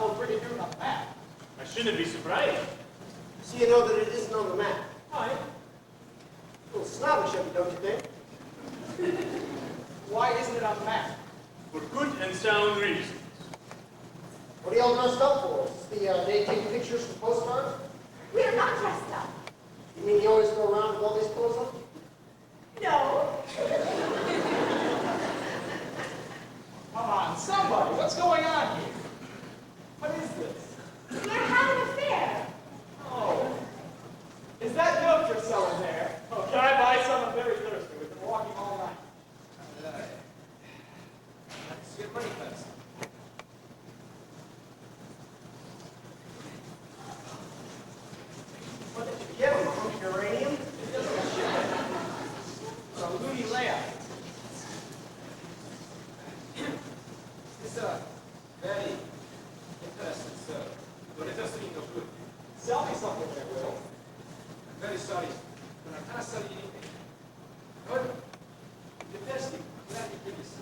possible for you to do on the map. I shouldn't be surprised. So you know that it isn't on the map. Why? A little snobbish of you, don't you think? Why isn't it on the map? For good and sound reasons. What are y'all dressed up for? Is this the day taking pictures for postcards? We are not dressed up. You mean you always go around with all these clothes on? No. Come on, somebody. What's going on here? What is this? We're having a fair. Oh. Is that milk you're selling there? Oh, can I buy some? I'm very thirsty. We've been walking all night. Let's get money first. What did you get him? Uranium? From Louis Leia. It's very interesting, sir. But it doesn't mean no good. Sell me something there, Will. I'm very sorry, but I cannot sell you anything. Good? You're thirsty. Let me please.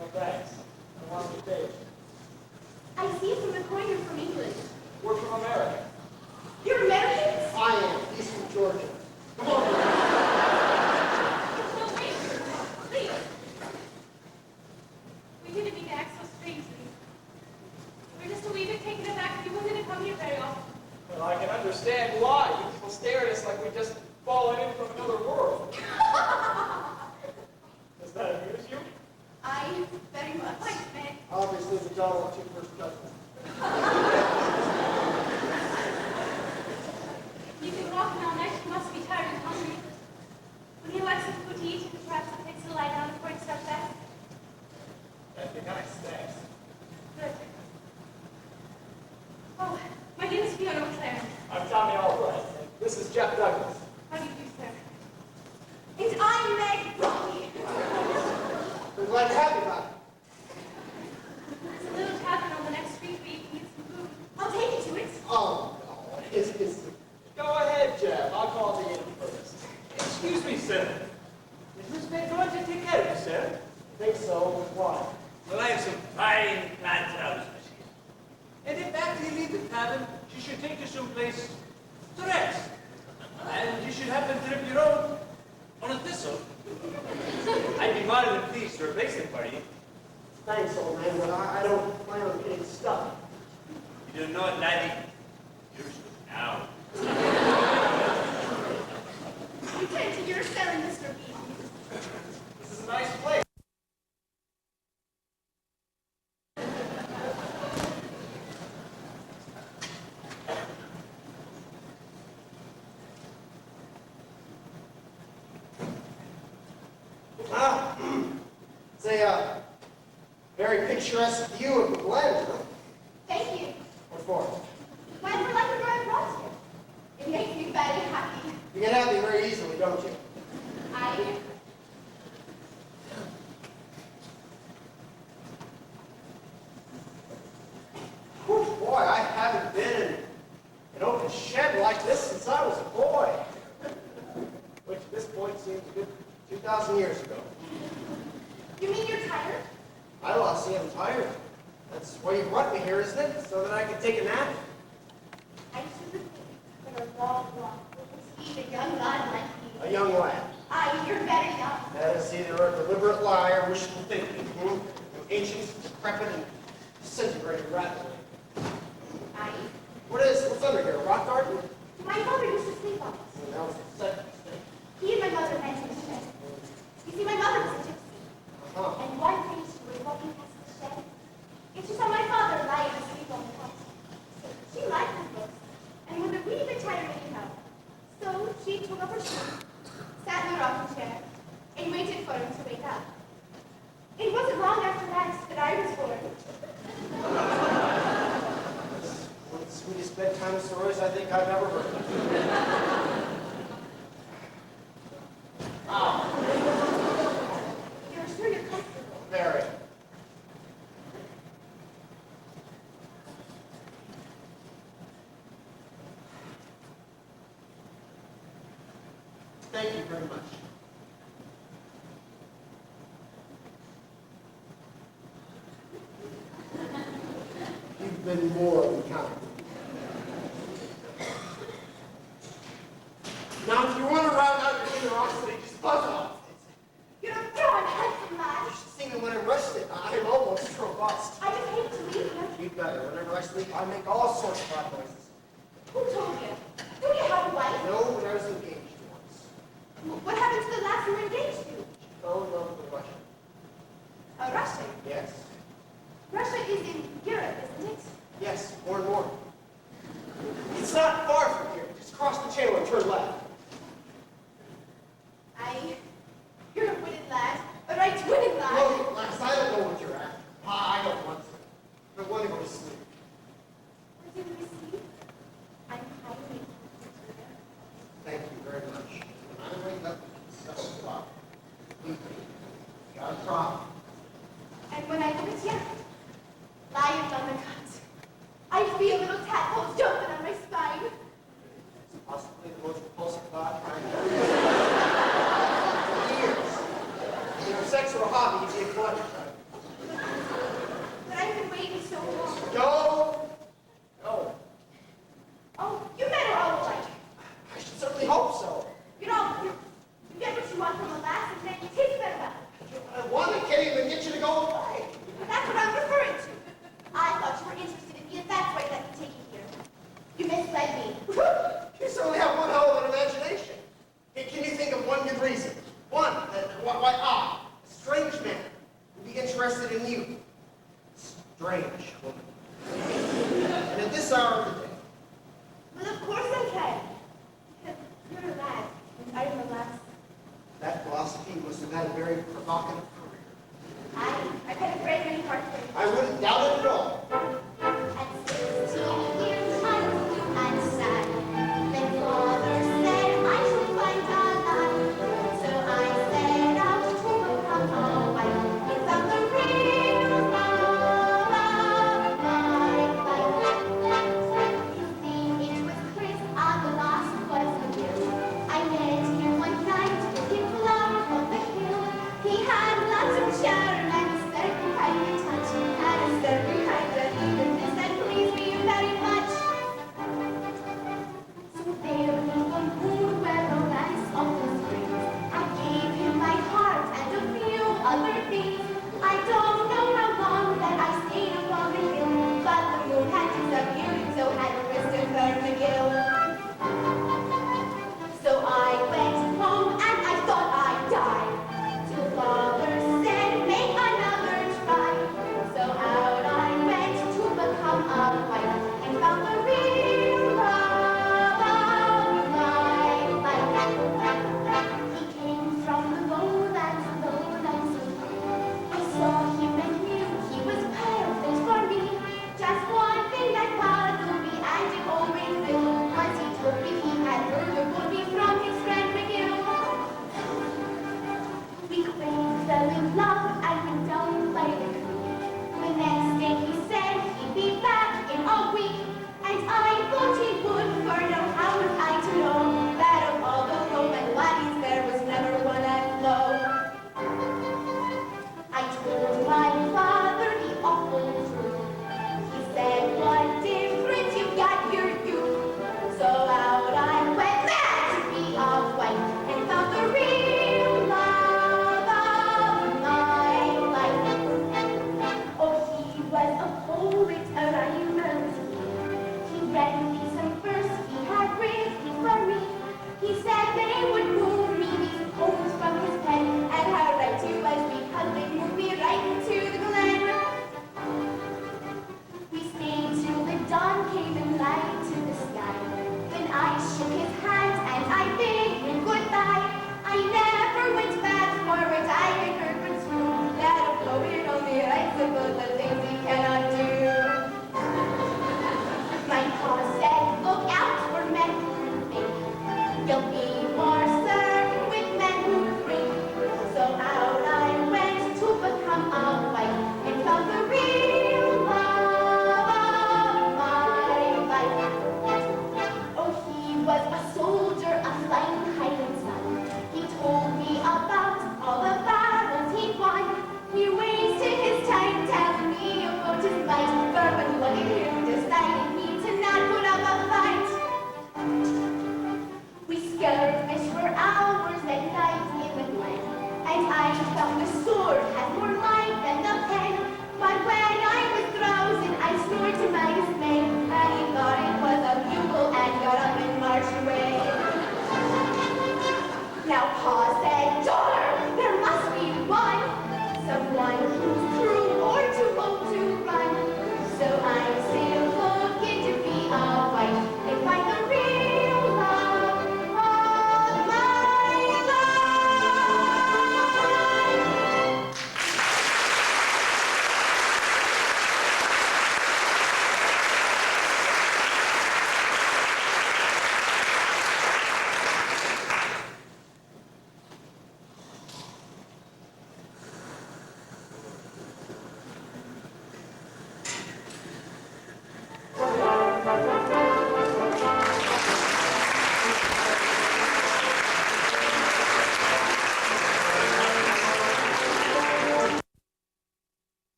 Well, thanks. I want to be paid. I see from the coin you're from England. We're from America. You're Americans? I am. He's from Georgia. Come on. No, wait. Please. We didn't mean to act so strangely. We're just a wee bit taken aback. You wouldn't come here very often. Well, I can understand why. You people stare at us like we've just fallen in from another world. Does that amuse you? I very much. Thanks, Meg. Obviously, the dollar wants you first judgment. You've been walking all night. You must be tired and hungry. Would you like some food to eat? And perhaps a place to lie down before you start back? That'd be nice, thanks. Good. Oh, my name is Fiona McLaren. I'm Tommy Albright. And this is Jeff Douglas. How do you do, sir? And I'm Meg Bromley. We're glad to have you back. There's a little tavern on the next street where you can get some food. I'll take you to it. Oh, no. It's Go ahead, Jeff. I'll call the inn first. Excuse me, sir. Is Miss May going to take care of you, sir? I think so. Why? Well, I have some fine plaid trousers here. And if after you leave the tavern, she should take you someplace to rest. And you should happen to rip your own on a thistle. I'd be more than pleased to replace it for you. Thanks, old man, but I don't plan on getting stuck. You don't know it, laddie. You're stuck now. Pretend to you're selling Mr. Bean. This is a nice place. It's a very picturesque view of the Glen, huh? Thank you. What for? Why, for like a dry brought you. It makes me very happy. You get happy very easily, don't you? I Whew, boy, I haven't been in an open shed like this since I was a boy. Which at this point seems a good 2,000 years ago. You mean you're tired? I lost the I'm tired. That's why you brought me here, isn't it? So that I can take a nap? I should think that a long walk would speed a young lad like you. A young lad. Aye, you're very young. That is either a deliberate lie or wishful thinking. Ancient, decrepit, and disintegrated rapidly. Aye. What's under here? A rock garden? My father used to sleep on it. And that was the second mistake. He and my mother met in the shed. You see, my mother was a gypsy. Uh-huh. And one day she was walking past the shed, and she saw my father lying asleep on the cot. She liked his looks, and was a wee bit tired anyhow. So she took up her shoe, sat in the rocking chair, and waited for him to wake up. It wasn't long after that I was born. One of the sweetest bedtime stories I think I've ever heard. You're sure you're comfortable? Very. Thank you very much. You been more than kind. Now, if you want to round out your generosity, just buzz off. You're a darn handsome lad. You should see me when I'm rested. I'm almost robust. I just hate to leave you. You better. Whenever I sleep, I make all sorts of loud noises. Who told you? Do you have a wife? No, but I was engaged once. What happened to the last you were engaged to? Fell in love with a Russian. Russia. Yes. Russia is in Europe, isn't it? Yes, more and more. It's not far from here. Just cross the channel and turn left. You're a witted lad. A right witted lad. Look, lass, I don't know what you're after. I don't want to. I want to go to sleep. What did we see? I'm highly interested. Thank you very much. When I wake up at 7 o'clock, leave me. Got a problem. And when I look at you, lying on the cot, I feel little tadpoles jumping on my spine. It's possibly the most repulsive thought I've ever years. You know, sex or a hobby, you'd be a pleasure. But I've been waiting so long. No. No. Oh, you men are all alike. I should certainly hope so. You get what you want from a lass, and then you take them about it. I want to get him and get you to go away. That's what I'm referring to. I thought you were interested in me, and that's why I let me take you here. You misled me. You certainly have one hell of an imagination. Hey, can you think of one good reason? One. Why, a strange man would be interested in you. Strange woman. And at this hour of the day. Well, of course I can. Because you're a lad, and I'm a lass. That philosophy must have had a very provocative career. I've had a great many heartbreaks. I wouldn't doubt it at all. At 16 years, I was blue and sad. Then father said I should find a lad. So I set out to become a wife. Without the ring of love, my life.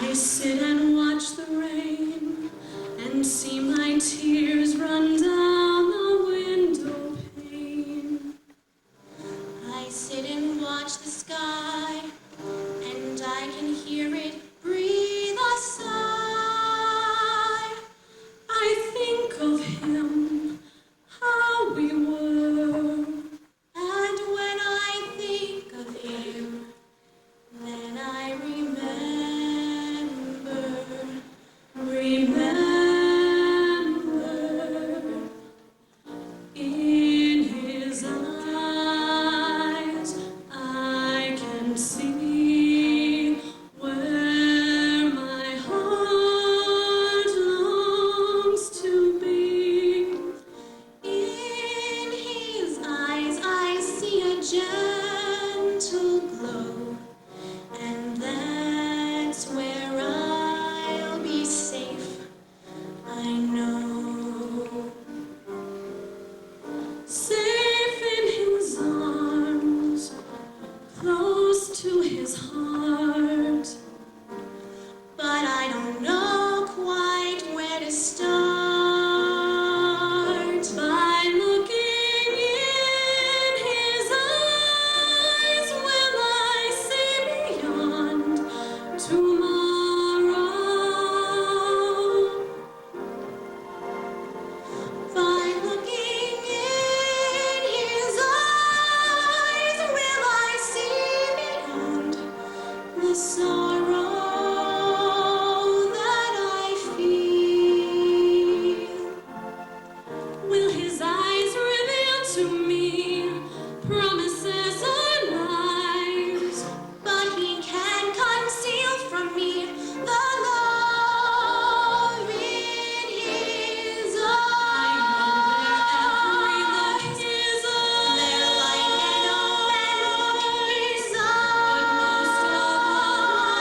I sit and watch the rain and see my tears run down the window pane. I sit and watch the sky and I can hear it breathe a sigh. I think of him, how we were, and when I think of him, then I remember. In his eyes, I can see where my heart longs to be. In his eyes, I see a gentle glow, and that's where I'll be safe, I know. Safe in his arms, close to his heart. But I don't know quite where to start. By looking in his eyes, will I see beyond tomorrow? By looking in his eyes, will I see beyond the sorrow that I feel? Will his eyes reveal to me promises or lies? But he can conceal from me the love in his eyes. His eyes, they're like an open his eyes. But most of all,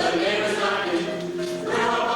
The neighbors knocking, we're all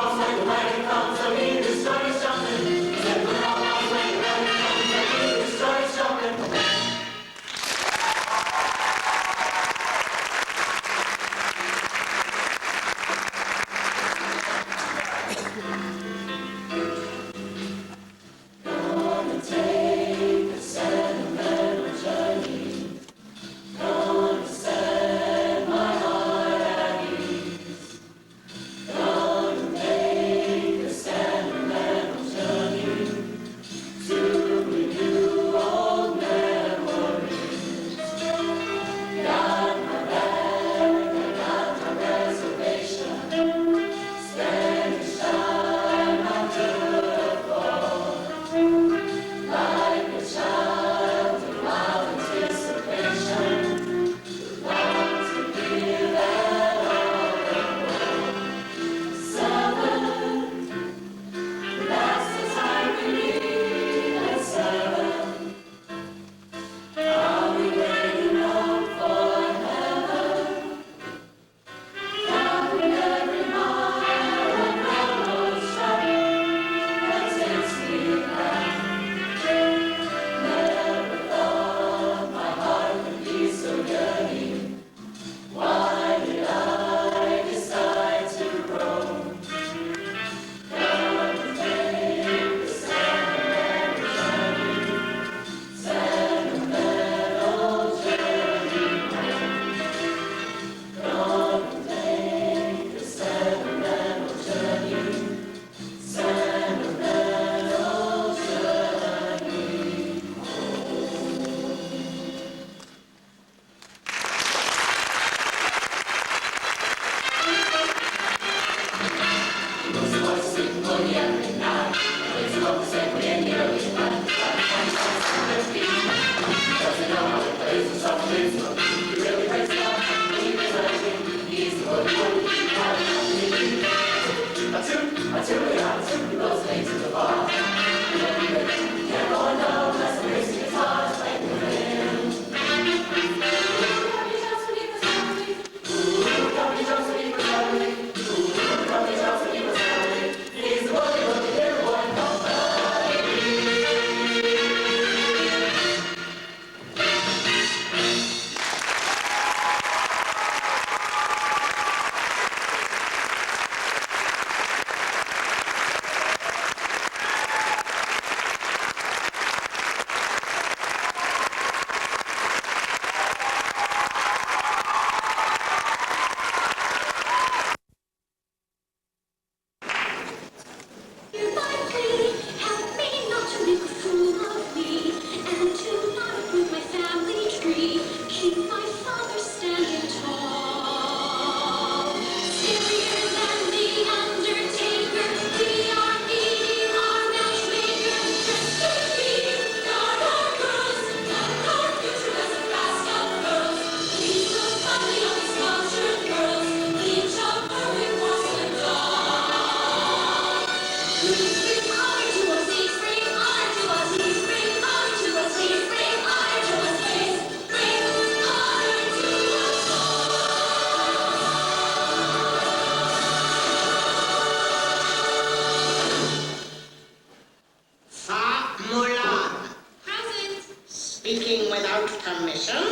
Speaking without permission?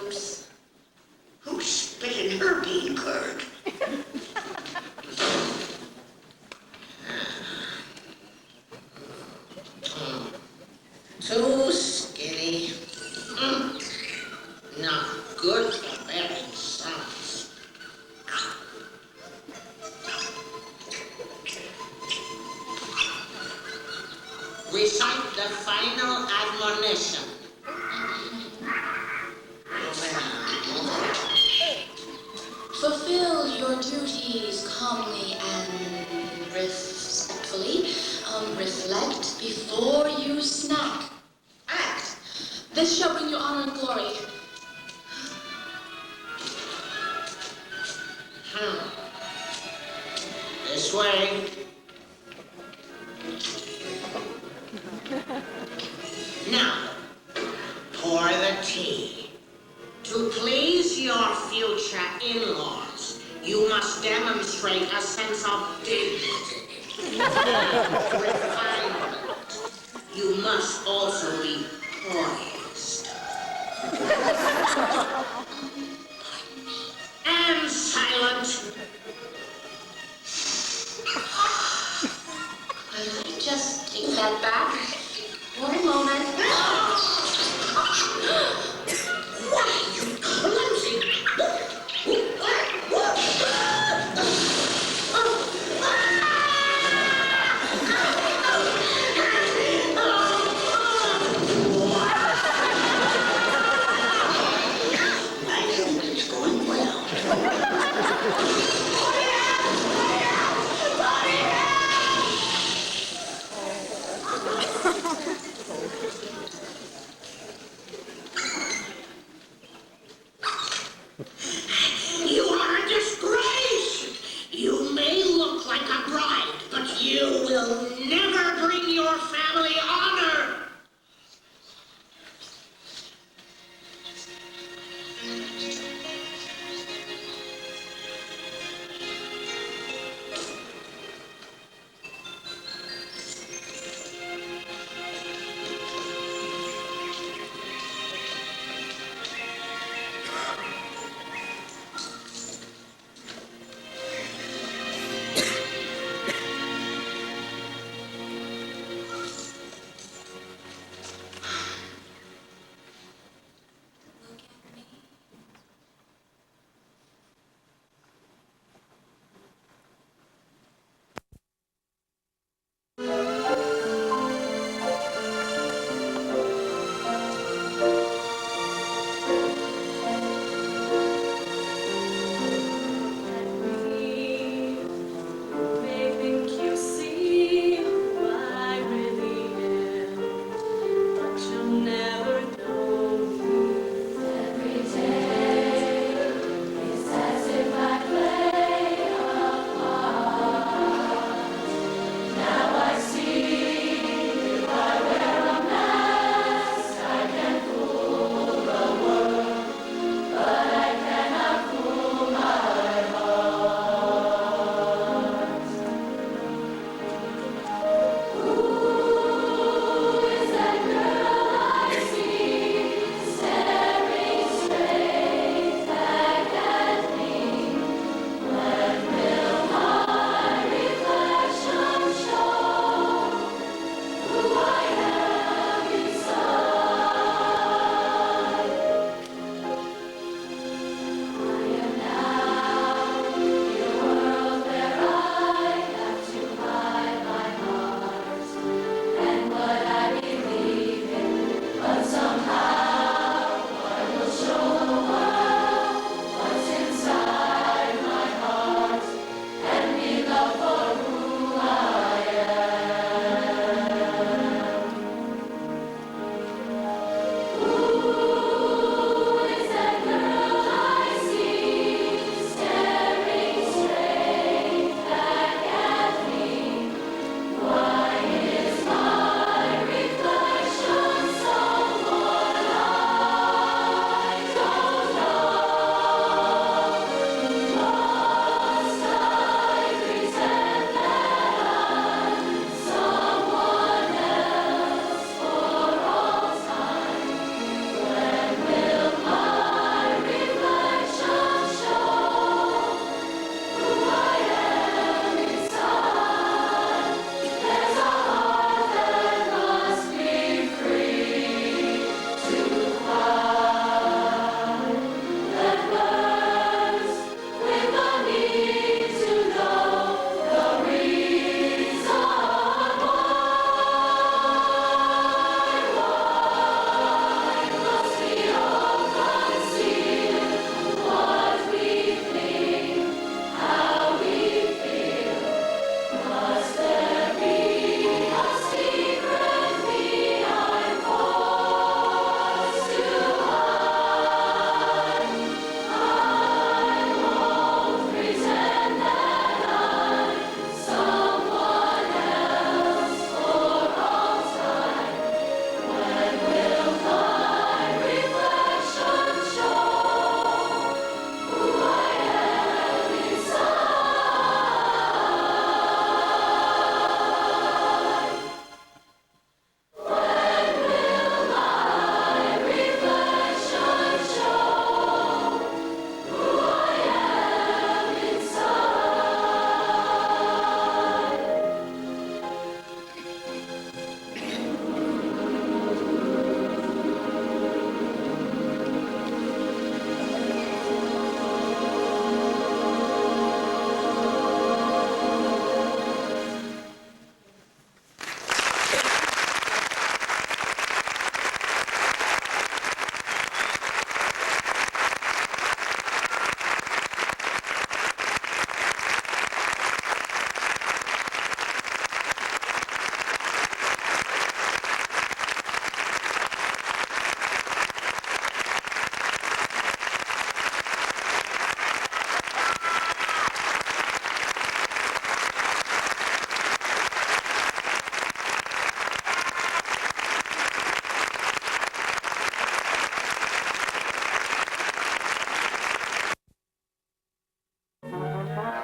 Oops. Who spit in her bean curd? Too skinny. Not good for bearing sons. Recite the final admonition. Fulfill your duties calmly and respectfully. Reflect before you snack. Act. This shall bring you honor and glory. This way. Now, pour the tea. To please your future in-laws, you must demonstrate a sense of dignity, refinement. You must also be poised. And silent. Just take that back. One moment. Why, you clumsy... I think it's going well.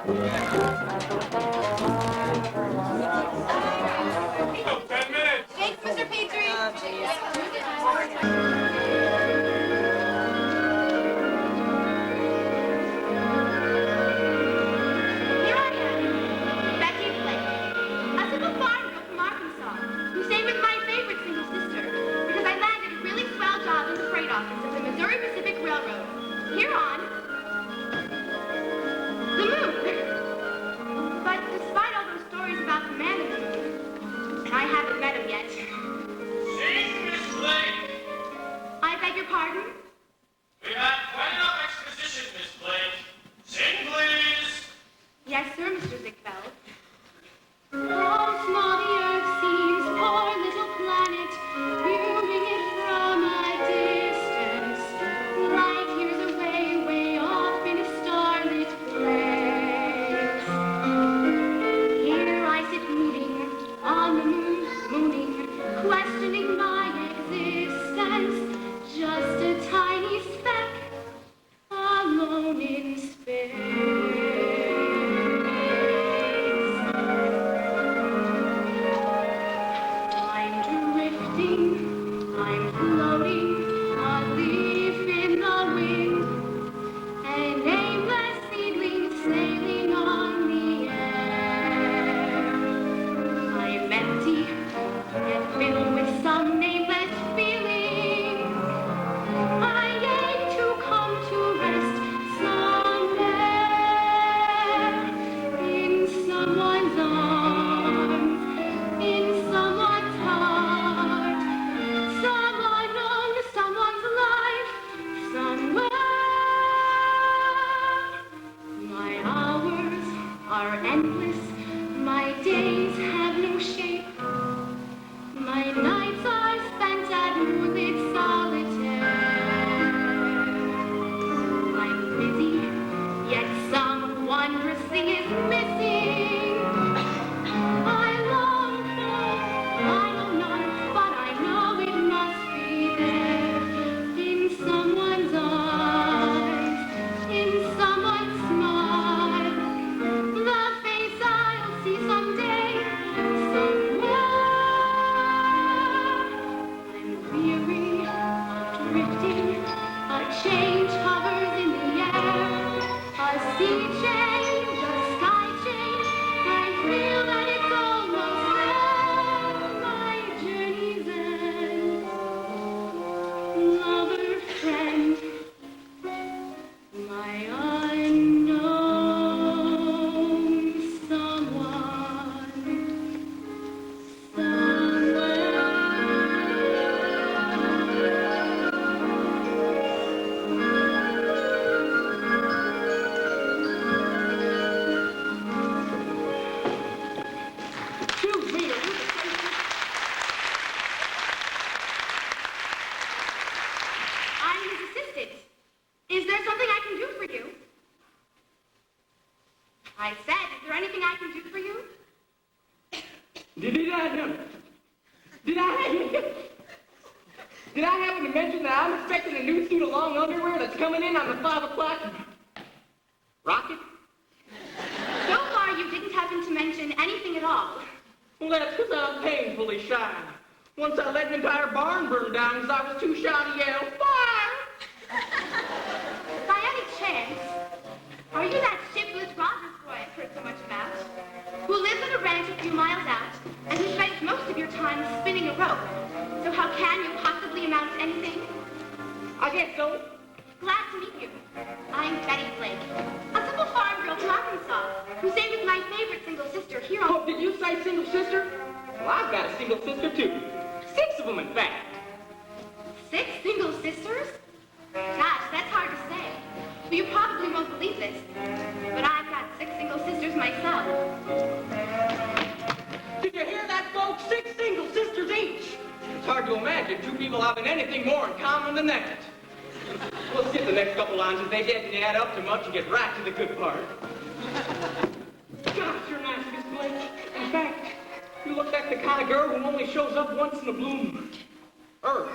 Oh, 10 minutes. Thanks, Mr. Petrie. Here I am, Becky Blake, a simple farm girl from Arkansas, who stayed with my favorite single sister because I landed a really swell job in the freight office of the Missouri Pacific Railroad, here on the moon. But despite all those stories about the man in the moon, I haven't met him yet. Sing, Miss Blake. I beg your pardon? We've had quite enough exposition, Miss Blake. Sing, please. Yes, sir, Mr. Ziegfeld. How small the earth seems, poor little planet, viewing it from a distance. Light years away, way off in a starlit place. Here I sit mooning on the moon, mooning, questioning my existence. Just a tiny speck, alone in space. I'm drifting, I'm floating, a leaf in the wind, an aimless seedling sailing on the air. I'm empty and filled with some nameless feeling. I ache to come to rest somewhere in someone's arms, in someone's heart, someone known, someone's life, somewhere. My hours are endless, my days have no shape. My nights are spent at moonlit solitaire. I'm busy, yet some wondrous thing is missing. I long for, I know not, but I know it must be there. In someone's eyes, in someone's smile, the face I'll see someday, somewhere. I'm weary of drifting, a change hovers in the air, a sea change, a sky change, I feel that it's almost there, my journey's end. Lover, friend, my unknown someone, somewhere. Excuse me, are you the station? I'm his assistant. Is there something I can do for you? I said, is there anything I can do for you? Did I happen to mention that I'm expecting a new suit of long underwear that's coming in on the 5 o'clock rocket? So far, you didn't happen to mention anything at all. Well, that's because I'm painfully shy. Once I let an entire barn burn down because I was too shy to yell, fire! By any chance, are you that shiftless Rogers boy I've heard so much about? Who lives at a ranch a few miles out, and who spends most of your time spinning a rope? So how can you possibly amount to anything? I guess so. Glad to meet you. I'm Betty Blake, a simple farm girl from Arkansas, who stayed with my favorite single sister here on... Oh, did you say single sister? Well, I've got a single sister, too. 6 of them, in fact. 6 single sisters? Gosh, that's hard to say. Well, you probably won't believe this, but I've got 6 single sisters myself. Did you hear that, folks? 6 single sisters each. It's hard to imagine 2 people having anything more in common than that. We'll skip the next couple lines if they didn't add up too much and get right to the good part. Gosh, you're nice, Miss Blake. In fact, you look like the kind of girl who only shows up once in a blue moon. Earth.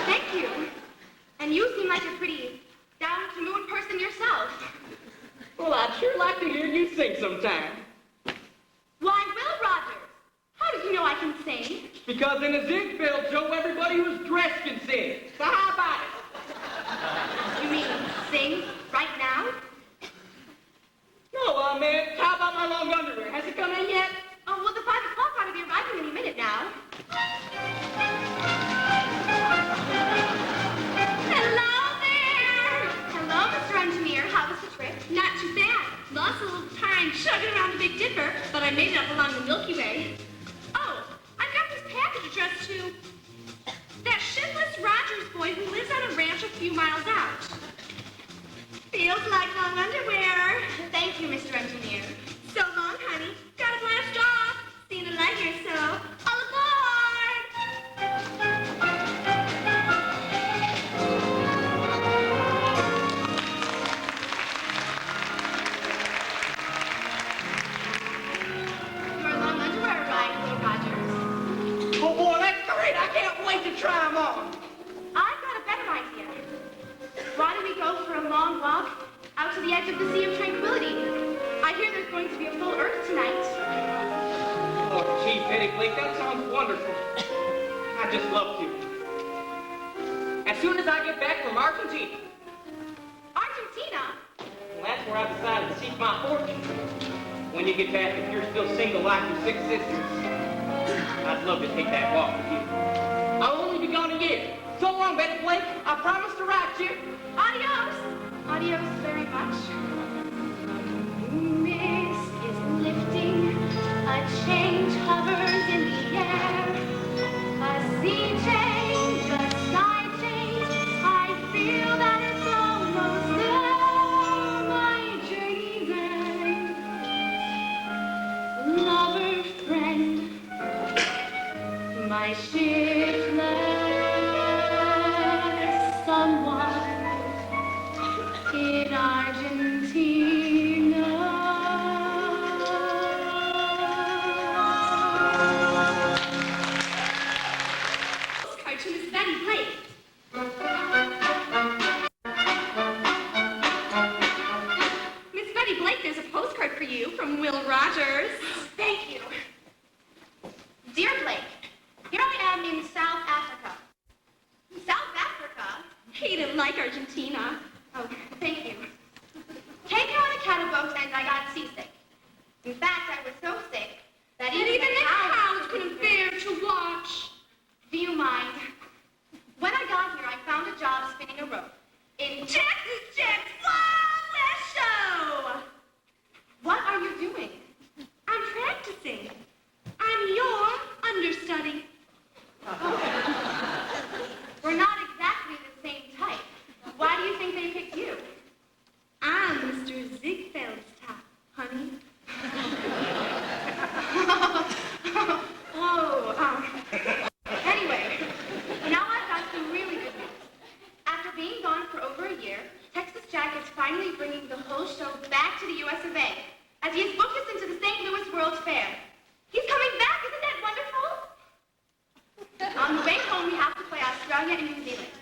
Thank you. And you seem like a pretty down-to-moon person yourself. Well, I I'd sure like to hear you sing sometime. Why, Will Rogers, how did you know I can sing? Because in a Ziegfeld show, everybody who's dressed can sing. So how about it? You mean sing right now? No, I meant, how about my long underwear? Has it come in yet? Oh, well, the 5 o'clock ought to be arriving any minute now. Hello there! Hello, Mr. Engineer. How was the trip? Not too bad. Lost a little time chugging around the Big Dipper, but I made it up along the Milky Way. Oh, I've got this package addressed to that shipless Rogers boy who lives on a ranch a few miles out. Feels like long underwear. Thank you, Mr. Engineer. So long, honey. Gotta blast off. See you in a light here, so all aboard! Your long underwear arrived, Will Rogers. Oh boy, that's great. I can't wait to try them on. I've got a better idea. Why don't we go for a long walk out to the edge of the Sea of Tranquility? I hear there's going to be a full Earth tonight. Oh, gee, Betty Blake, that sounds wonderful. I'd just love to. As soon as I get back from Argentina. Argentina? Well, that's where I decided to seek my fortune. When you get back, if you're still single like your 6 sisters, I'd love to take that walk with you. I'll only be gone a year. So long, Betty Blake. I promise to write you. Adios. Adios very much. Mist is lifting, a change hovers in the air. A sea change, a sky change, I feel that it's almost there. My journey's end. Lover, friend, my shiftless someone in Argentina. Postcard to Miss Betty Blake. Miss Betty Blake, there's a postcard for you from Will Rogers. Thank you. Dear Blake, here I am in South Africa. South Africa? He didn't like Argentina. Oh, thank you. Came here on a cattle boat and I got seasick. In fact, I was so sick that even the cows couldn't bear to watch. Do you mind? When I got here, I found a job spinning a rope in Texas Jack's Wild West Show. What are you doing? I'm practicing. I'm your understudy. We're not exactly the same type. Why do you think they picked you? I'm Mr. Ziegfeld's type, honey. Anyway, now I've got some really good news. After being gone for over a year, Texas Jack is finally bringing the whole show back to the US of A, as he has booked us into the St. Louis World's Fair. He's coming back, isn't that wonderful? On the way home, we have to play Australia and New Zealand.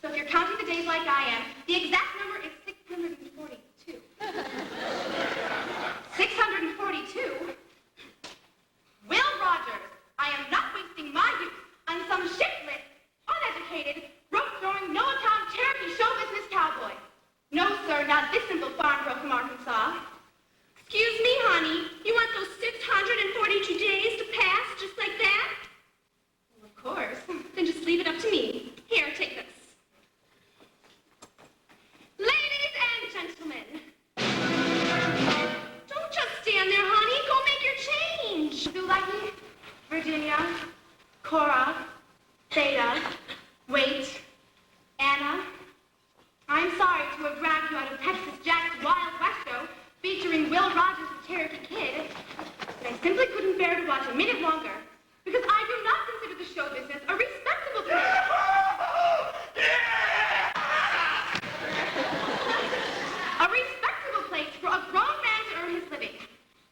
So if you're counting the days like I am, the exact number is 642. 642? Will Rogers, I am not wasting my youth on some shiftless, uneducated, rope-throwing, no-account Cherokee show business cowboy. No, sir, not this simple farm girl from Arkansas. Excuse me, honey, you want those 642 days to pass just like that? Well, of course. Then just leave it up to me. Here, take this. Ladies and gentlemen, don't just stand there, honey. Go make your change. Zulaki, Virginia, Cora, Theta, Wait, Anna. I'm sorry to have dragged you out of Texas Jack's Wild West Show featuring Will Rogers, the Cherokee Kid, but I simply couldn't bear to watch a minute longer because I do not consider the show business a respectable place. A respectable place for a grown man to earn his living.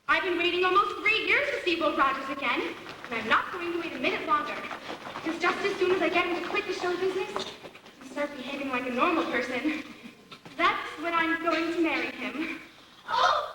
I've been waiting almost 3 years to see Will Rogers again, and I'm not going to wait a minute longer. Because just as soon as I get him to quit the show business and start behaving like a normal person, that's when I'm going to marry him. Oh!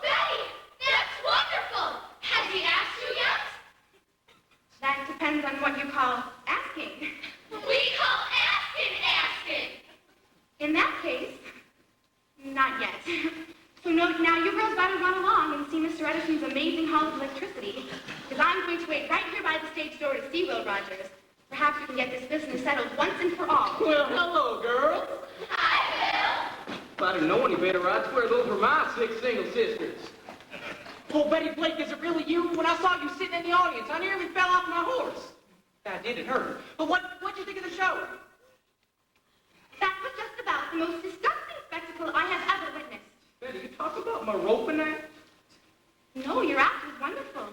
stage door to see Will Rogers. Perhaps we can get this business settled once and for all. Well, hello, girl. Hi, If I didn't know any better, I'd swear those were my 6 single sisters. Oh, Betty Blake, is it really you? When I saw you sitting in the audience, I nearly fell off my horse. I did, it hurt. But what'd you think of the show? That was just about the most disgusting spectacle I have ever witnessed. Betty, you talk about my roping act? No, your act was wonderful.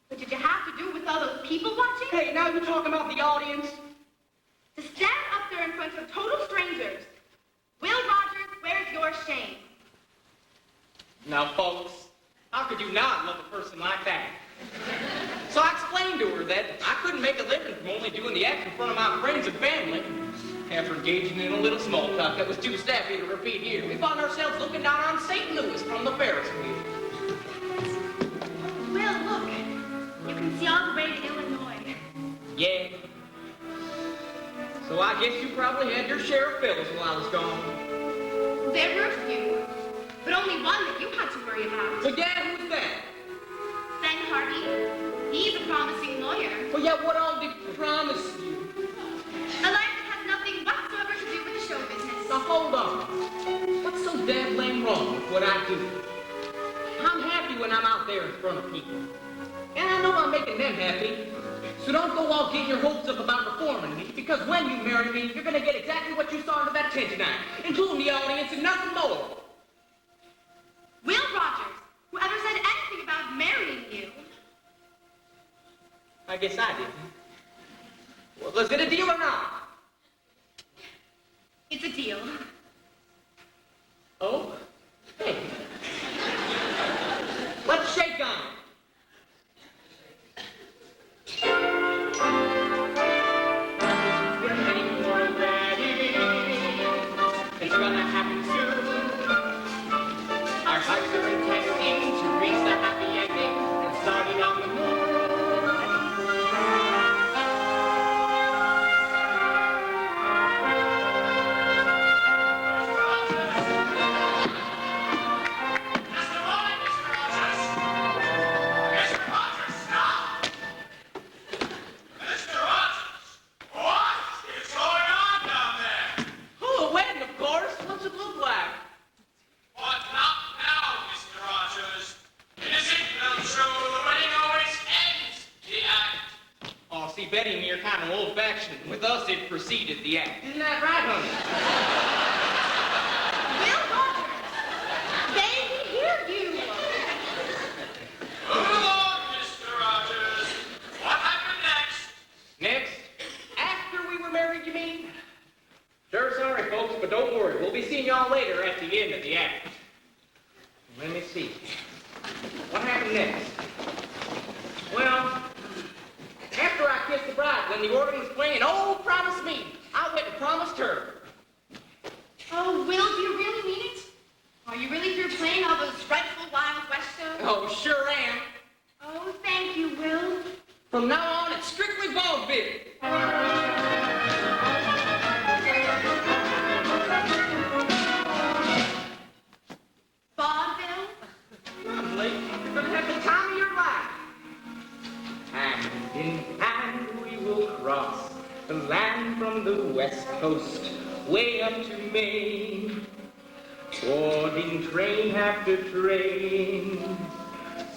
What did you have to do with all those people watching? Hey, now you're talking about the audience. To stand up there in front of total strangers. Will Rogers, where's your shame? Now, folks, how could you not love a person like that? So I explained to her that I couldn't make a living from only doing the act in front of my friends and family. After engaging in a little small talk that was too snappy to repeat here, we found ourselves looking down on St. Louis from the Ferris wheel. Will, look. You can see all the way to Illinois. Yeah. So I guess you probably had your share of fellas while I was gone. There were a few, but only one that you had to worry about. Well, yeah, who's that? Ben Hardy. He's a promising lawyer. Well, yeah, what all did he promise you? A life that has nothing whatsoever to do with the show business. Now, hold on. What's so damn lame wrong with what I do? I'm happy when I'm out there in front of people. And I know I'm making them happy. So don't go all getting your hopes up about reforming me, because when you marry me, you're going to get exactly what you saw in that tent tonight, including the audience and nothing more. Will Rogers, whoever said anything about marrying you? I guess I didn't. Well, is it a deal or not? It's a deal. Oh? Hey. Let's shake on it. It's gonna happen soon. Our hearts are intending to reach the happy ending and starting on the moon. Oh, a wedding, of course. What's it look like? What not now, Mr. Rogers? In a sequel show, the wedding always ends the act. Oh, see, Betty and me are kind of old-fashioned. With us, it preceded the act. Isn't that right, honey? Will Rogers! They hear you! Move along, Mr. Rogers. What happened next? Next? After we were married, you mean? Sure, sorry, folks, but don't worry. We'll be seeing y'all later at the end of the act. Let me see. What happened next? Well, after I kissed the bride, when the organ was playing, oh, promise me, I went and promised her. Oh, Will, do you really mean it? Are you really through playing all those frightful Wild West shows? Oh, sure am. Oh, thank you, Will. From now on, it's strictly vaudeville. Vaudeville? Come on, Blake. You're gonna have the time of your life. Hand in hand we will cross the land from the west coast way up to Maine. Boarding train after train.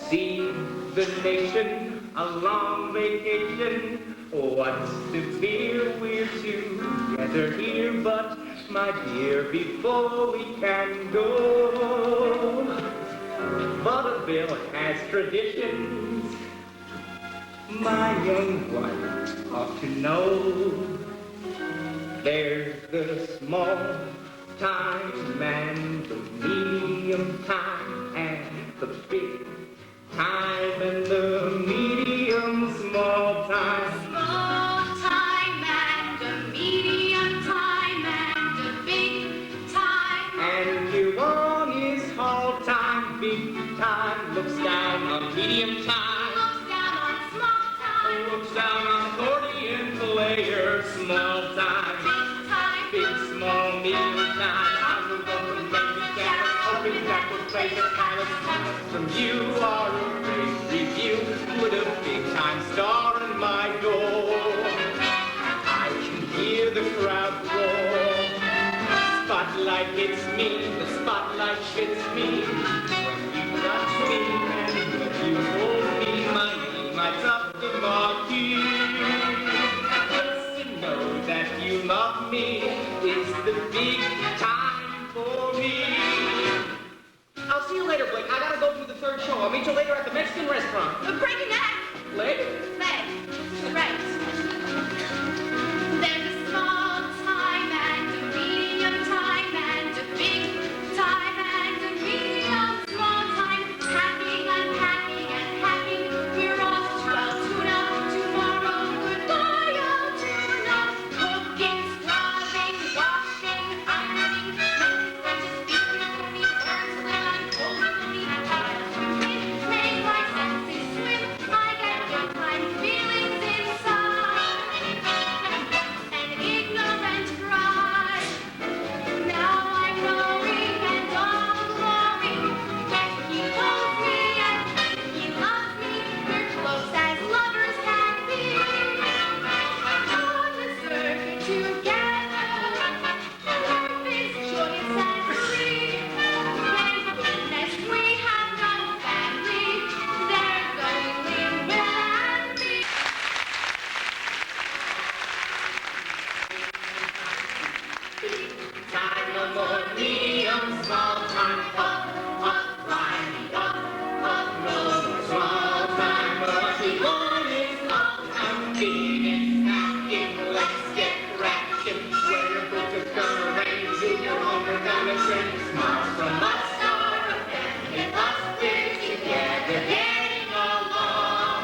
See the nation, a long vacation. What's the fear we're together here? But, my dear, before we can go, vaudeville has traditions. My young one ought to know. There's the small time and the medium time and the big time and the medium small time. Small time and a medium time and a big time. And your one is hall time, big time, looks down on medium time. Looks down on small time. Looks down on accordion player, small time. Big time. Big, small, medium time. I will go from baby Janet, hoping that will play the palace. From you are a great review with a big time star in my fits me. When you touch me and when you hold me, my top of marquee. Just to know that you love me is the big time for me. I'll see you later, Blake. I gotta go through the third show. I'll meet you later at the Mexican restaurant. Break a neck. Leg? Leg. Right. There's a small time and a medium time and a big time and a medium small time. Packing, unpacking, and packing. We're off to Altoona tomorrow. Goodbye, Altoona. Cooking, scrubbing, washing, ironing. Nothing's going to speak to me. Words when I'm holding me. Make my senses swim. I get good time feelings inside. An ignorant bride. Now I'm knowing and all glory. When he holds me and he loves me, we're close as lovers can be. On the circuit together, life is joyous and free. Thank goodness we have no family. There's only Will and me. Time of more medium, small time, up, line, up, no small time, but the one is up, I'm feeling snacking, let's get cracking, where your boots are gonna rain, in your home we're gonna train, smile from us, and us we're together, getting along,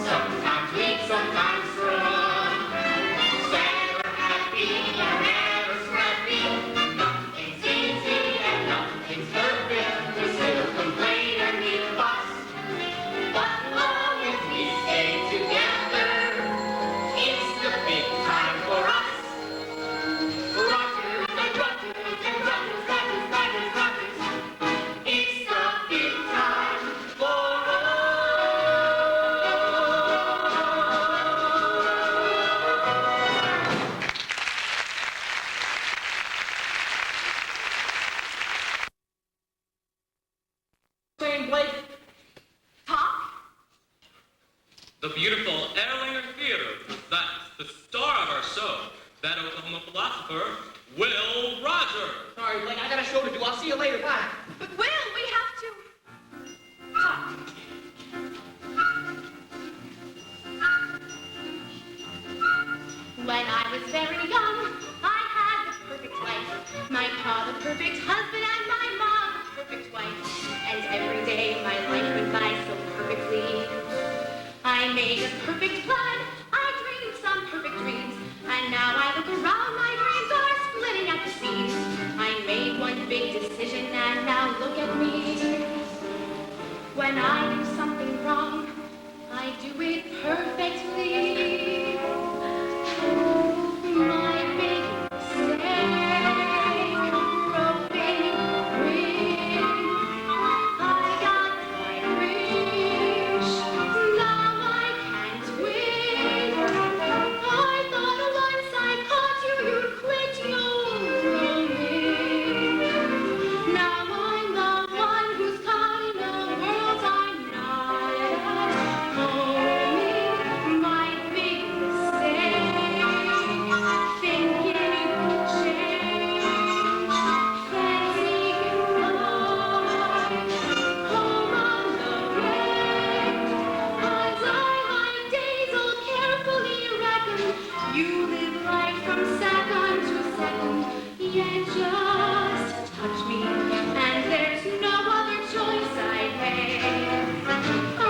sometimes weak, sometimes strong, sad or happy, or never scrappy, nothing's easy and nothing's perfect, we still complain or need fuss, but long as we stay together, it's the big time for us. Rockers and rockers and rockers, rockers, rockers, rockers, it's the big time for us. Saying, Blake, Talk? The beautiful Erlanger Theater presents the star of our show, that Oklahoma philosopher, Will Rogers. sorry, Blake, I got a show to do. I'll see you later. Bye. But Will, we have to talk. When I was very young, I had the perfect life. My pa, the perfect husband, and my mom, the perfect wife. And every day my life went by so perfectly. I made a perfect plan. I dreamed some perfect dreams. And now I look around, my dreams are splitting at the seams. I made one big decision, and now look at me. When I do something wrong, I do it perfectly. My big mistake, broken ring. I got my wish, now I can't win. I thought once I caught you, you'd quit your roaming. Now I'm the one who's caught in a world I'm not at home in. My big mistake, thinking it would change. Fancy goodbye, home on the range. As I like days all carefully reckoned, you live life from second to second. Yet just touch me, and there's no other choice I make. I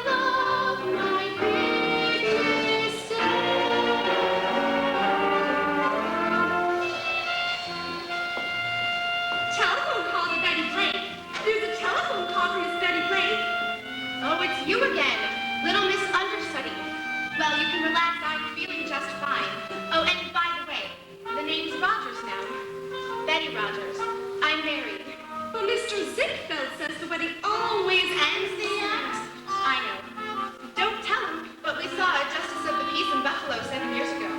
love my big mistake. Telephone call to Betty Blake. There's a telephone call for Miss Betty Blake. Oh, it's you again, little Miss Understudy. Well, you can relax. I'm feeling just fine. Oh, and by the way, the name's Rogers now. Betty Rogers. I'm married. Well, Mr. Ziegfeld says the wedding always ends the act. I know. Don't tell him, but we saw a justice of the peace in Buffalo 7 years ago.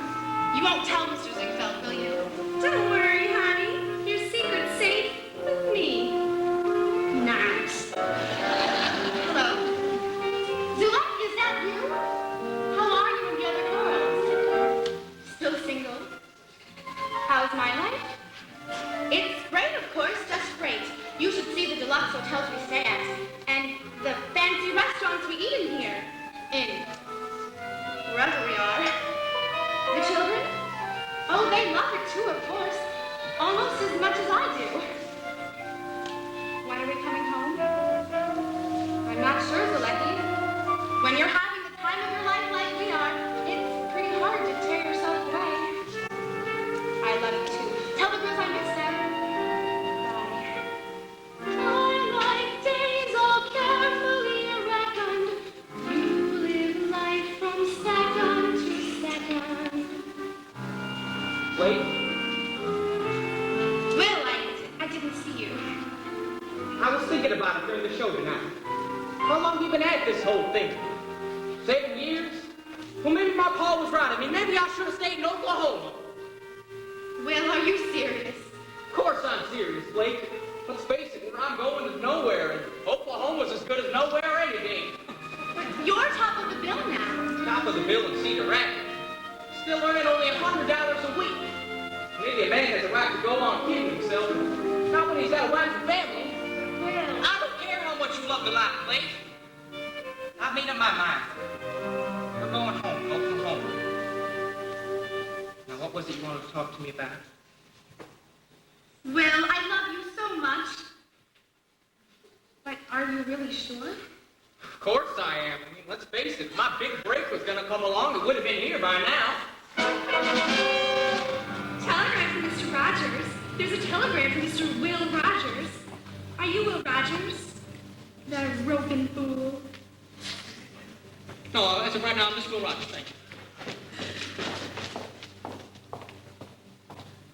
You won't tell Mr. Ziegfeld, will you? Don't worry, honey. Your secret's safe with me. When you're having the time of your life like we are, it's pretty hard to tear yourself away. I love you too. Tell the girls I miss them. Bye. Twilight days all carefully reckoned. You live life from second to second. Wait, Will, I didn't see you. I was thinking about it during the show tonight. How long have you been at this whole thing? 7 years? Well, maybe my pa was right. I mean, maybe I should have stayed in Oklahoma. Will, are you serious? Of course I'm serious, Blake. Let's face it, where I'm going is nowhere, and Oklahoma's as good as nowhere any day. You're top of the bill now. Top of the bill in Cedar Rapids. Still earning only $100 a week. Maybe a man has a right to go on kidding himself, not when he's got a wife and family. Will. I don't care how much you love the life, Blake. I've made up my mind. We're going home, to Oklahoma. Now, what was it you wanted to talk to me about? Will, I love you so much. But are you really sure? Of course I am. I mean, let's face it, if my big break was going to come along, it would have been here by now. Telegram from Mr. Rogers. There's a telegram from Mr. Will Rogers. Are you Will Rogers? That roping fool. No, as of right now, I'm just Will Rogers, thank you.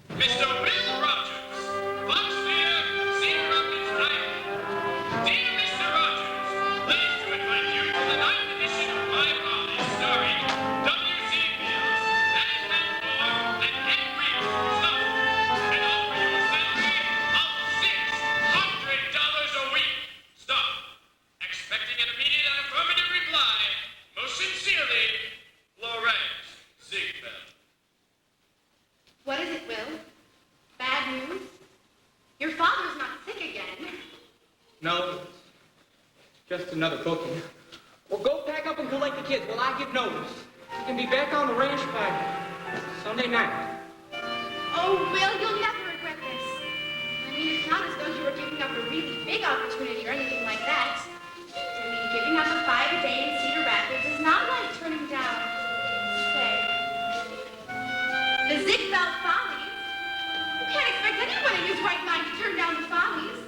Mr. Will Rogers, Foxfair, Cedar Rapids, Iowa. Dear Mr. Rogers, pleased to invite you to the 9th edition of my college starring W.C. Fields, Dennis Van Moore, and Ed Reeves stuff, and offer you a salary of $600 a week. Stop. Expecting an immediate and affirmative reply. Most sincerely, Lawrence Ziegfeld. What is it, Will? Bad news? Your father's not sick again. No, just another booking. Well, go pack up and collect the kids while I give notice. You can be back on the ranch by Sunday night. Oh, Will, you'll never regret this. I mean, it's not as though you were giving up a really big opportunity or anything like that. I mean, giving up a 5-a-day in Cedar Rapids is not like turning down, say, the Ziegfeld Follies. You can't expect anyone in his right mind to turn down the Follies.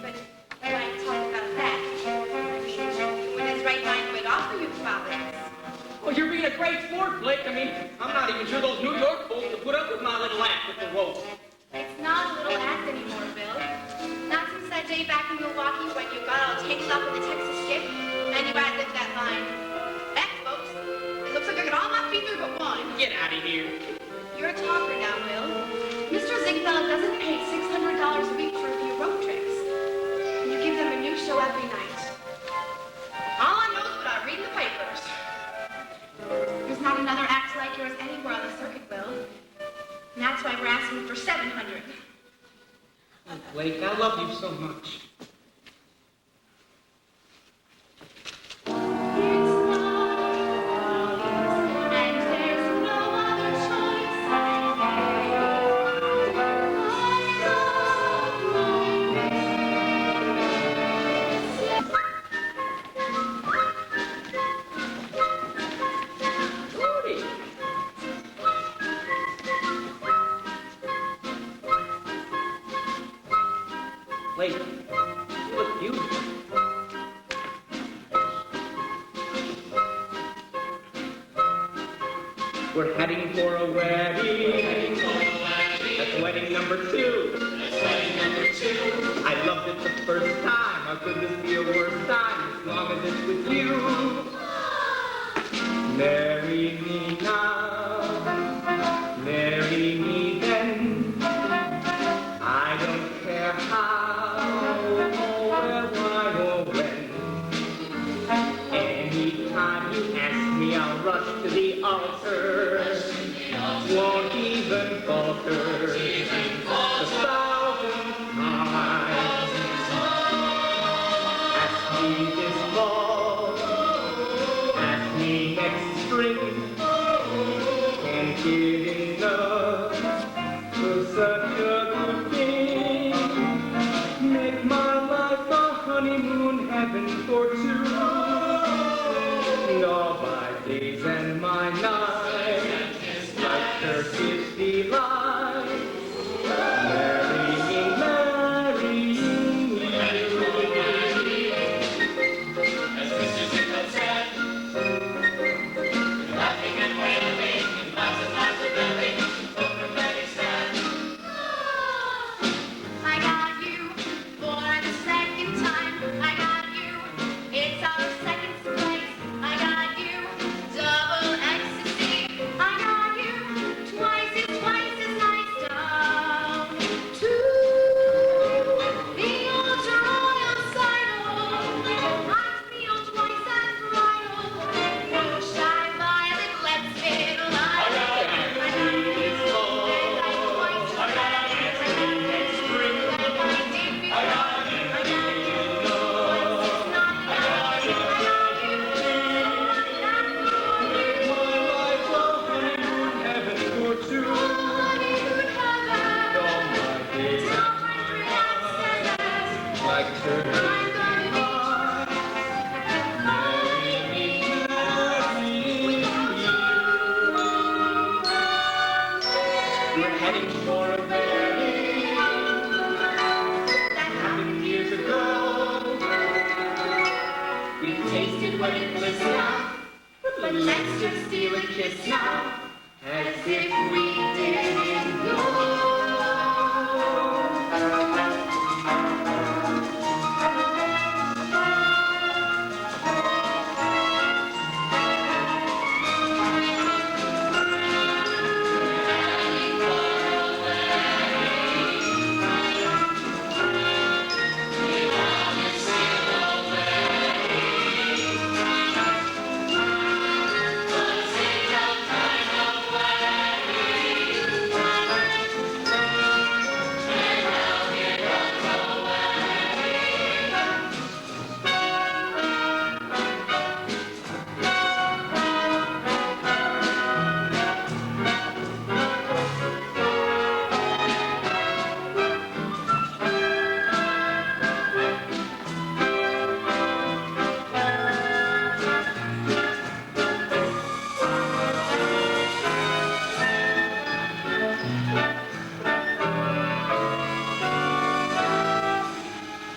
But I like to talk about that. I mean, who in his right mind would offer you the Follies? Well, you're being a great sport, Blake. I mean, I'm not even sure those New York folks will put up with my little act with the rope. It's not a little act anymore, Bill. Not since that day back in Milwaukee when you got all tangled up in the Texas skip and you ad-libbed that line. Heck, folks, it looks like I got all my feet through but one. Get out of here. You're a talker now, Will. Mr. Ziegfeld doesn't pay $600 a week for a few rope tricks. You give them a new show every night. All I know is what I read in the papers. There's not another act like yours anywhere on the circuit, Will. And that's why we're asking for $700. Oh, Blake, I love you so much. Blake, you look beautiful. We're heading for a wedding. That's wedding number 2. I loved it the first time. How could this be a worse time as long as it's with you? Marry me now. Marry me then. I don't care how, or why, or when. Anytime you ask me, I'll rush to the altar. Won't even falter. 1,000 times. Ask me this fall. Ask me next spring. Can't get enough for such a good thing. Make my life a honeymoon heaven for two. And all my days and my nights, like her kiss delight, marrying you. As Mr. Ziegfeld said, laughing and wailing, and lots of belling, over many sad. I got you for the second time. I got you. It's our second place. I got you. Double ecstasy. I got you. Twice as nice down to the old royal cycle. I feel twice as bridal. No shy violet, let's get alive. I got you. It's like twice as bad. We're heading for a wedding that happened years ago. We tasted what it was now, but let's just steal a kiss now, as if we didn't know.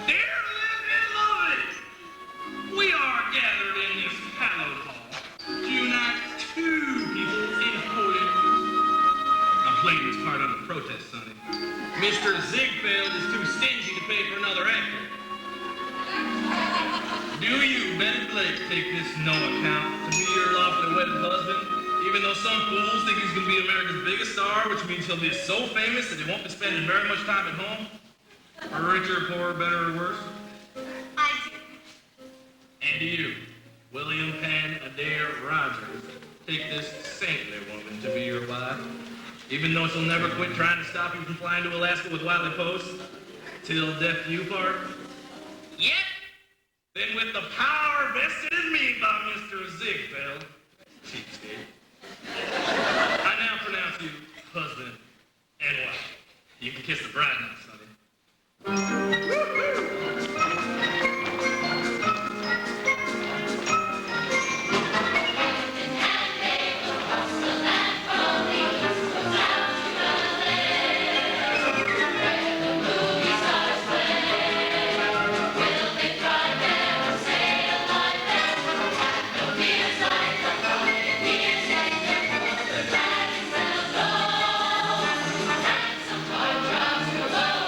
Dear living beloved, we are gathered in this hallowed hall to unite two people in holy. I'm playing this part under protest, Sonny. Mr. Ziegfeld is too stingy to pay for another actor. Do you, Betty Blake, take this no account to be your lawfully wedded husband, even though some fools think he's going to be America's biggest star, which means he'll be so famous that he won't be spending very much time at home? Richer, poorer, better, or worse? I do. And do you, William Penn Adair Rogers, take this saintly woman to be your wife, even though she'll never quit trying to stop you from flying to Alaska with Wiley Post, till death do you part? Yep. Then with the power vested in me by Mr. Ziegfeld, cheapskate, I now pronounce you husband and wife. You can kiss the bride now, Sonny. Some boy drops the ball.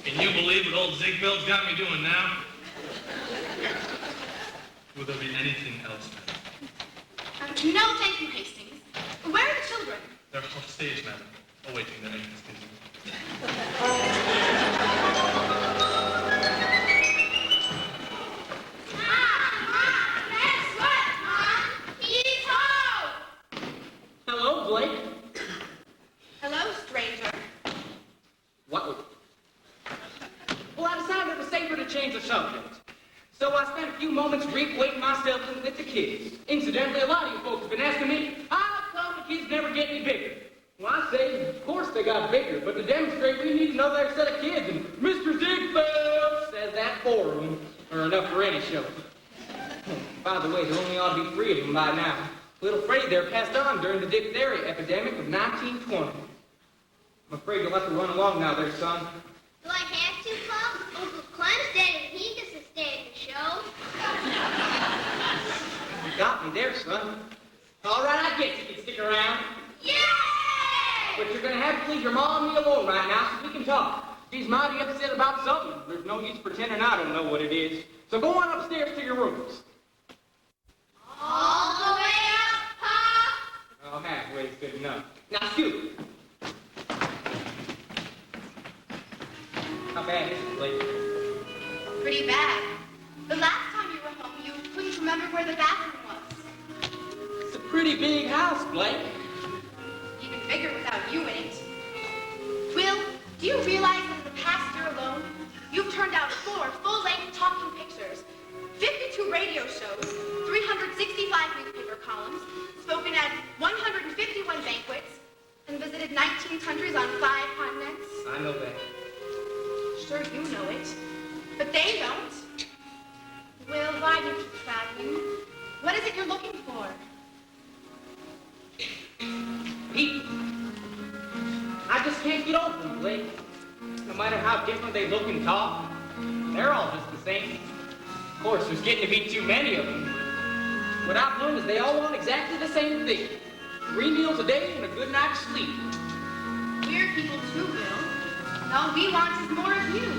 Can you believe what old Ziegfeld's got me doing now? Will there be anything else, madam? No, thank you, Hastings. Where are the children? They're off stage, madam, awaiting their entrance. Hello, Blake. Hello, stranger. What? Well, I decided it was safer to change the subject. So I spent a few moments reacquainting myself with the kids. Incidentally, a lot of you folks have been asking me, how come the kids never get any bigger? Well, I say, of course they got bigger, but to demonstrate we need another set of kids, and Mr. Ziegfeld says that 4 of them are enough for any show. By the way, there only ought to be 3 of them by now. Little Freddie there passed on during the diphtheria epidemic of 1920. I'm afraid you'll have to run along now there, son. Do I have to, Pop? Uncle Clem's dead and he gets to stay at the show. You got me there, son. All right, I guess you can stick around. Yay! But you're going to have to leave your mom and me alone right now so we can talk. She's mighty upset about something. There's no use pretending I don't know what it is. So go on upstairs to your rooms. All the way up, Pop. Oh, halfway's good enough. Now, scoot. How bad is it, Blake? Pretty bad. The last time you were home, you couldn't remember where the bathroom was. It's a pretty big house, Blake. Even bigger without you in it. Will, do you realize that in the past year alone, you've turned out 4 full-length talking pictures, 52 radio shows, 365 newspaper columns, spoken at 151 banquets, and visited 19 countries on 5 continents? I know that. Sure, you know it, but they don't. Will, why do you keep traveling? What is it you're looking for? People. I just can't get over them, Blake. No matter how different they look and talk, they're all just the same. Of course, there's getting to be too many of them. What I've learned is they all want exactly the same thing. 3 meals a day and a good night's sleep. We're people too, Will. All we want is more of you.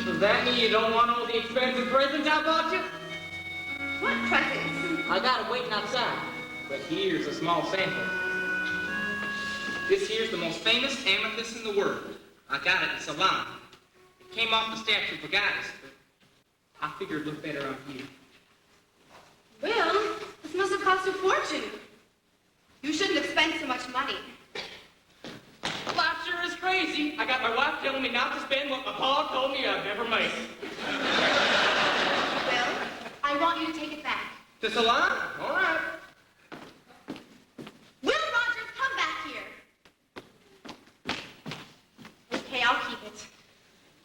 Does that mean you don't want all the expensive presents I bought you? What presents? I got 'em waiting outside. But here's a small sample. This here's the most famous amethyst in the world. I got it in Ceylon. It came off the statue of Augustus, but I figured it looked better on you. Will, this must have cost a fortune. You shouldn't have spent so much money. Life sure is crazy. I got my wife telling me not to spend what my pa told me I'd never make. Will, I want you to take it back. To Ceylon? All right. Will Rogers, come back here. Okay, I'll keep it.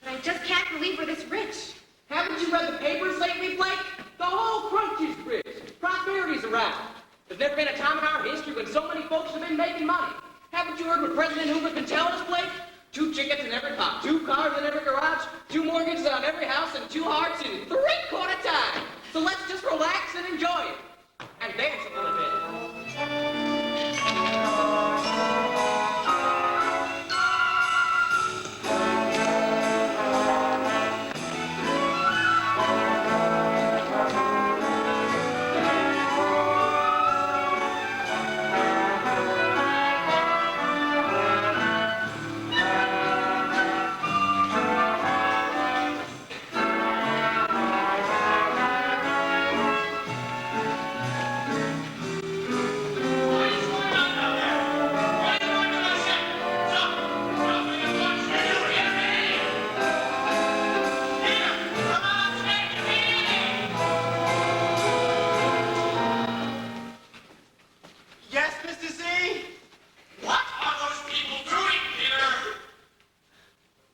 But I just can't believe we're this rich. Haven't you read the papers lately, Blake? The whole country's rich. Prosperity's around. There's never been a time in our history when so many folks have been making money. Haven't you heard what President Hoover's been telling us, Blake? 2 chickens in every pot, 2 cars in every garage, 2 mortgages on every house, and 2 hearts in 3/4 time. So let's just relax and enjoy it. And dance a little bit. Yes, Mr. Z? What are those people doing, Peter?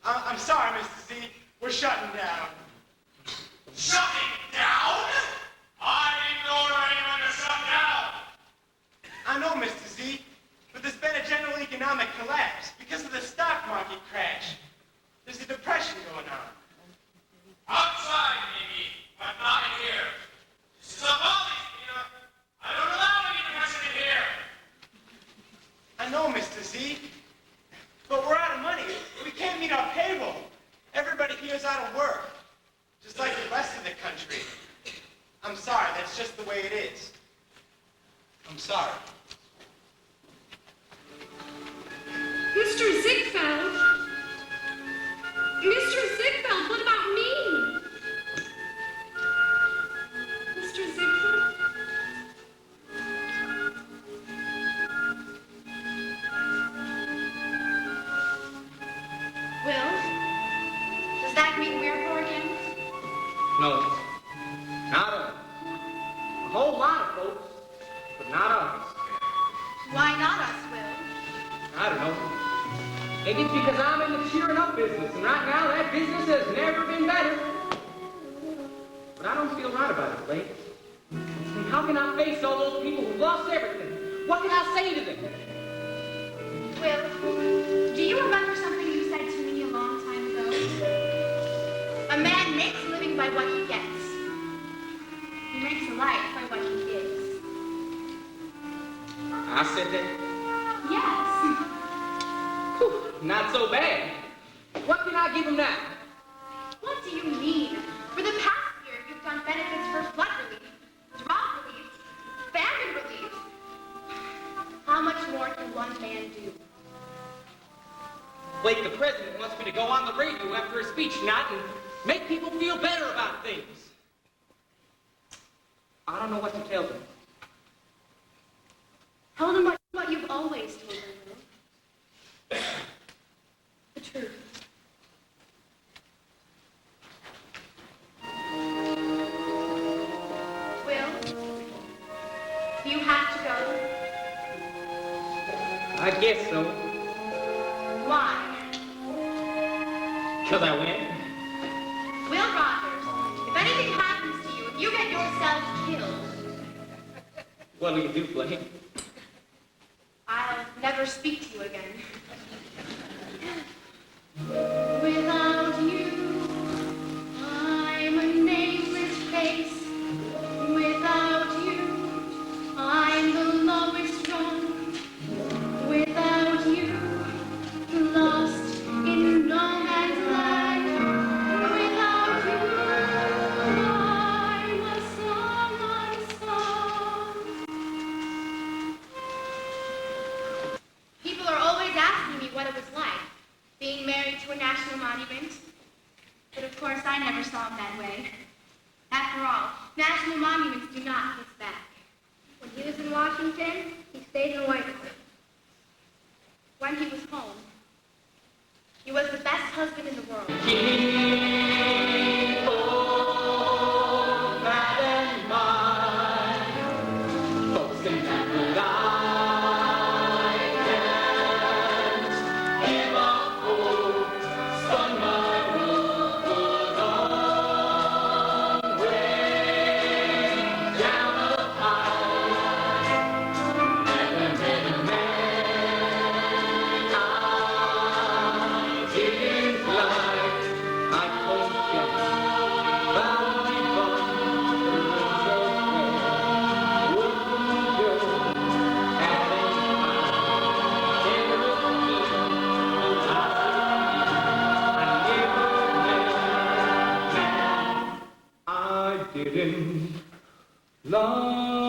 I'm sorry, Mr. Z. We're shutting down. Shutting down? I didn't know there anyone to shut down. I know, Mr. Z, but there's been a general economic collapse because of the stock market crash. There's a depression going on. Outside, maybe, but not in here. This is a police, Peter. I don't allow any depression in here. I know, Mr. Z, but we're out of money. We can't meet our payroll. years out of work, just like the rest of the country. I'm sorry, that's just the way it is. I'm sorry. Mr. Ziegfeld? Mr. Ziegfeld, what about me? Mr. Ziegfeld? Will? Does that mean we're poor again? No, not us. A whole lot of folks, but not us. Why not us, Will? I don't know. Maybe it's because I'm in the cheering up business, and right now that business has never been better. But I don't feel right about it, Blake. And how can I face all those people who lost everything? What can I say to them? Will, do you remember something you said to me a long time ago? A man makes a living by what he gets. He makes a life by what he gives. I said that. Yes. Whew, not so bad. What can I give them now? What do you mean? For the past year, you've done benefits for flood relief, drought relief, famine relief. How much more can one man do? Blake, the president wants me to go on the radio after a speech tonight and make people feel better about things. I don't know what to tell them. Tell them what you've always told them, Will. The truth. Will, do you have to go? I guess so. Why? Because I win. Will Rogers, if anything happens to you, if you get yourself killed, What'll you do, Blake? I'll never speak to you again. Without you, I'm a nameless face. Without you, I'm the lowest rung. Without you, lost in no man's land. Without you, I'm a song unsung. People are always asking me what it was like, being married to a national monument. But of course, I never saw him that way. After all, national monuments do not kiss back. When he was in Washington, he stayed in the White House. When he was home, he was the best husband in the world. Didn't love